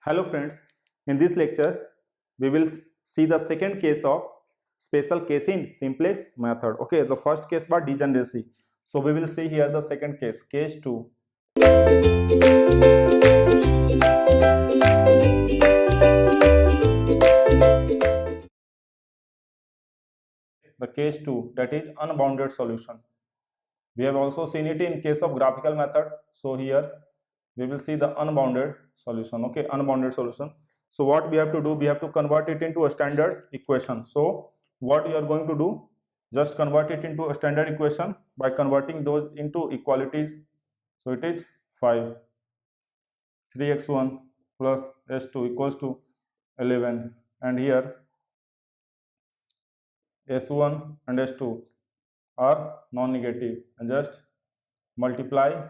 Hello friends, in this lecture we will see the second case of special case in simplex method. Okay, the first case was degeneracy. So we will see here the second case, case 2. The case 2, that is unbounded solution. We have also seen it in case of graphical method. So here we will see the unbounded solution. Okay, unbounded solution. So what we have to do, we have to convert it into a standard equation. So what you are going to do, just convert it into a standard equation by converting those into equalities. So it is 5, 3x1 plus s2 equals to 11, and here s1 and s2 are non-negative, and just multiply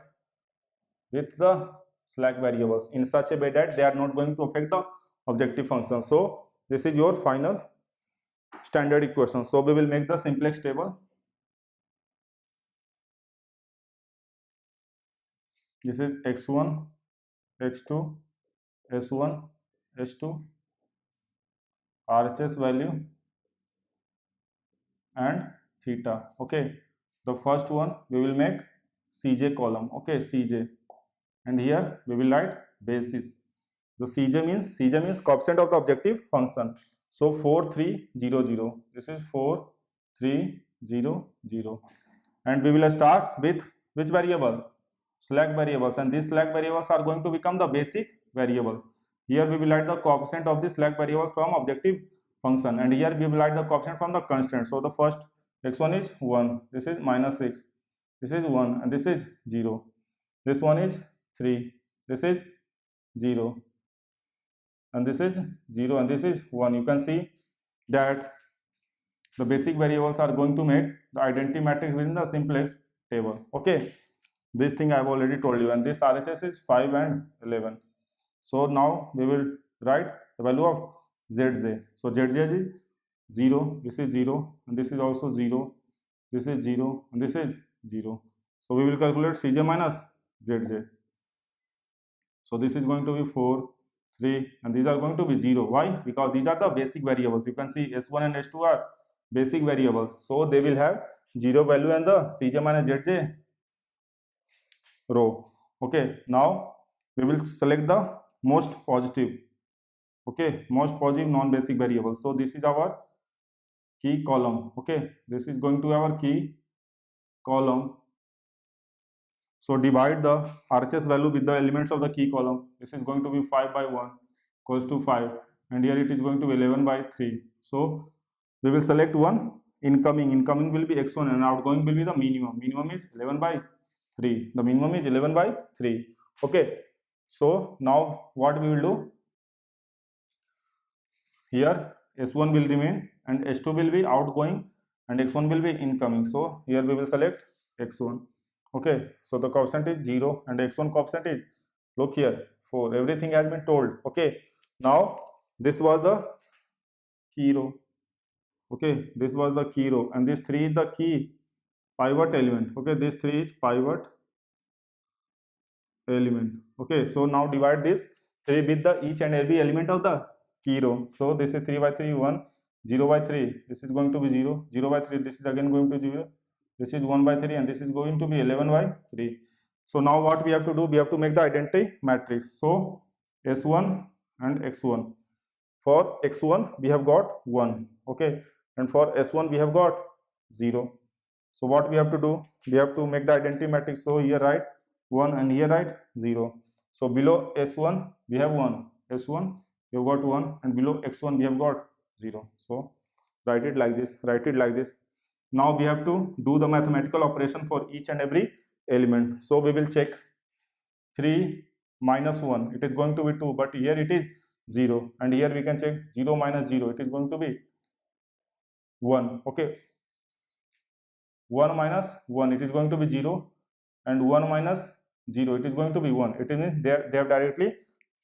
with the slack variables in such a way that they are not going to affect the objective function. So this is your final standard equation. So we will make the simplex table. This is x1, x2, s1, s2, RHS value and theta. Okay, the first one we will make Cj column. Okay, Cj, and here we will write basis. The Cj means coefficient of the objective function. So 4 3 0 0. This is 4 3 0 0, and we will start with which variable? Slack variables, and these slack variables are going to become the basic variable. Here we will write the coefficient of the slack variables from objective function, and here we will write the coefficient from the constant. So the first x1 is 1, this is minus 6, this is 1, and this is 0. This one is 3, this is 0, and this is 0, and this is 1. You can see that the basic variables are going to make the identity matrix within the simplex table. Okay, this thing I have already told you, and this RHS is 5 and 11. So now we will write the value of Zj. So Zj is 0, this is 0, and this is also 0, this is 0, and this is 0. So we will calculate Cj minus Zj. So this is going to be 4, 3, and these are going to be 0. Why? Because these are the basic variables. You can see S1 and S2 are basic variables. So they will have 0 value and the Cj minus Zj row. Okay, now we will select the most positive. Okay, most positive non-basic variable. So this is our key column. Okay, this is going to be our key column. So divide the RHS value with the elements of the key column. This is going to be 5 by 1 equals to 5, and here it is going to be 11 by 3. So we will select one incoming will be x1, and outgoing will be the minimum is 11 by 3. The minimum is 11 by 3. Okay, so now what we will do, here s1 will remain and s2 will be outgoing and x1 will be incoming. So here we will select x1. Okay, so the coefficient is 0 and x1 coefficient is, look here, 4. Everything has been told. Okay, now this was the key row. Okay, this was the key row, and this 3 is the key pivot element. Okay, this 3 is pivot element. Okay, so now divide this 3 with the each and every element of the key row. So this is 3 by 3 1, 0 by 3, this is going to be 0, 0 by 3, this is again going to 0, this is 1 by 3, and this is going to be 11 by 3. So now what we have to do, we have to make the identity matrix. So S1 and x1. For x1 we have got 1. Okay, and for s1 we have got 0. So what we have to do, we have to make the identity matrix. So here write 1 and here write 0. So below s1 we have 1, s1 we have got 1, and below x1 we have got 0. So write it like this, write it like this. Now we have to do the mathematical operation for each and every element. So we will check 3 minus 1, it is going to be 2, but here it is 0, and here we can check 0 minus 0, it is going to be 1. Okay, 1 minus 1, it is going to be 0, and 1 minus 0, it is going to be 1. It means they have directly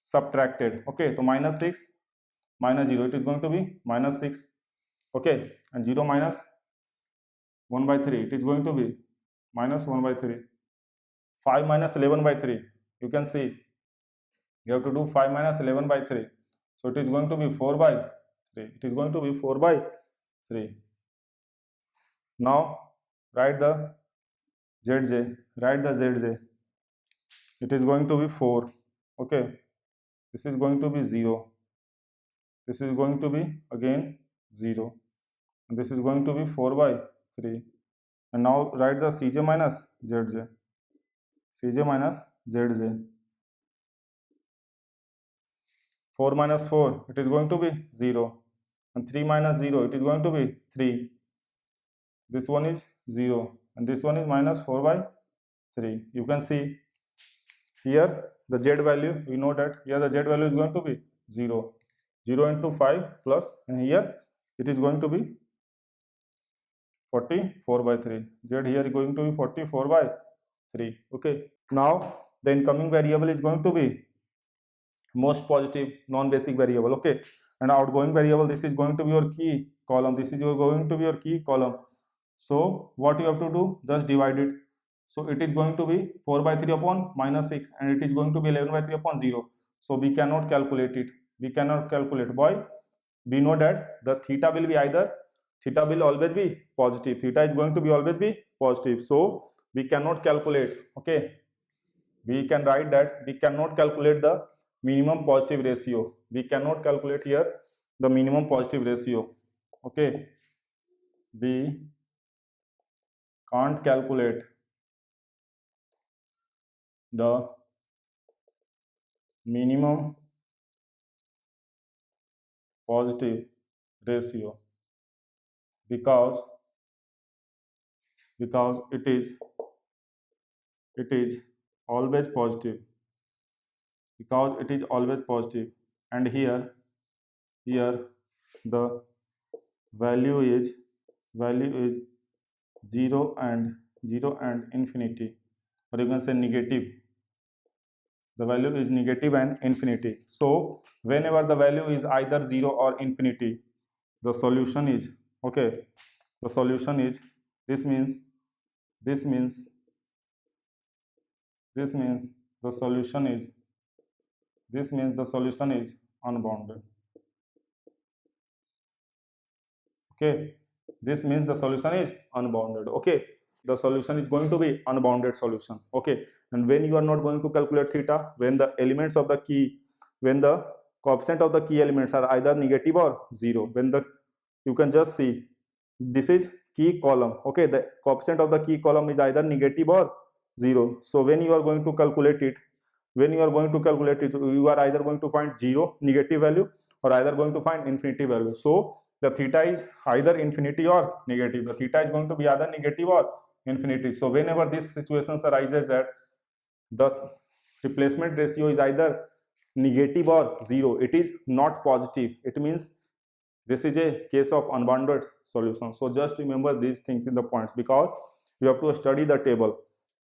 subtracted. Okay, so minus 6 minus 0, it is going to be minus 6. Okay, and 0 minus 1 by 3, it is going to be minus 1 by 3. 5 minus 11 by 3, you can see You have to do 5 minus 11 by 3. So it is going to be 4 by 3. It is going to be 4 by 3. Now write the ZJ. Write the ZJ. It is going to be 4. Okay. This is going to be 0. This is going to be again 0. And this is going to be 4 by 3. And now write the Cj minus Zj. Cj minus Zj. 4 minus 4, it is going to be 0. And 3 minus 0, it is going to be 3. This one is 0. And this one is minus 4 by 3. You can see here the Z value, we know that here the Z value is going to be 0. 0 into 5 plus, and here it is going to be 44 by 3. Z here is going to be 44 by 3. Okay. Now the incoming variable is going to be most positive non-basic variable. Okay. And outgoing variable, this is going to be your key column. This is going to be your key column. So what you have to do, just divide it. So it is going to be 4 by 3 upon minus 6, and it is going to be 11 by 3 upon 0. So we cannot calculate it. We cannot calculate. Why? We know that the theta will be either, theta will always be positive. Theta is going to be always be positive. So we cannot calculate. Okay. We can write that we cannot calculate the minimum positive ratio. We cannot calculate here the minimum positive ratio. Okay. We can't calculate the minimum positive ratio because it is always positive, because it is always positive, and here the value is 0 and infinity, or you can say negative. The value is negative and infinity. So whenever the value is either 0 or infinity, the solution is, okay, the solution is, this means the solution is unbounded. Okay, this means the solution is unbounded. Okay, the solution is going to be unbounded solution. Okay, and when you are not going to calculate theta, when the elements of the key, when the coefficient of the key elements are either negative or 0, when the, you can just see this is key column. Okay, the coefficient of the key column is either negative or 0. So when you are going to calculate it, you are either going to find 0 negative value, or either going to find infinity value. So the theta is either infinity or negative. The theta is going to be either negative or infinity. So whenever this situation arises that the replacement ratio is either negative or 0, it is not positive, it means this is a case of unbounded solution. So just remember these things in the points, because you have to study the table.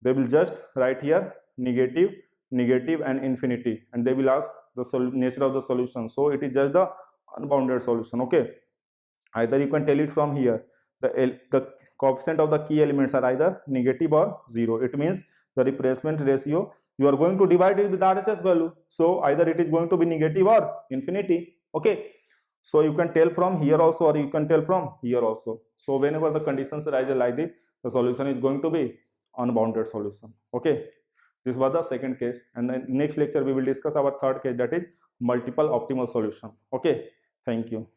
They will just write here negative and infinity, and they will ask the nature of the solution. So it is just the unbounded solution. Okay, either you can tell it from here, the coefficient of the key elements are either negative or 0. It means the replacement ratio, you are going to divide it with RHS value. So either it is going to be negative or infinity. Okay, so you can tell from here also, or you can tell from here also. So whenever the conditions arise like this, the solution is going to be unbounded solution. Okay, this was the second case, and then next lecture we will discuss our third case, that is multiple optimal solution. Okay, thank you.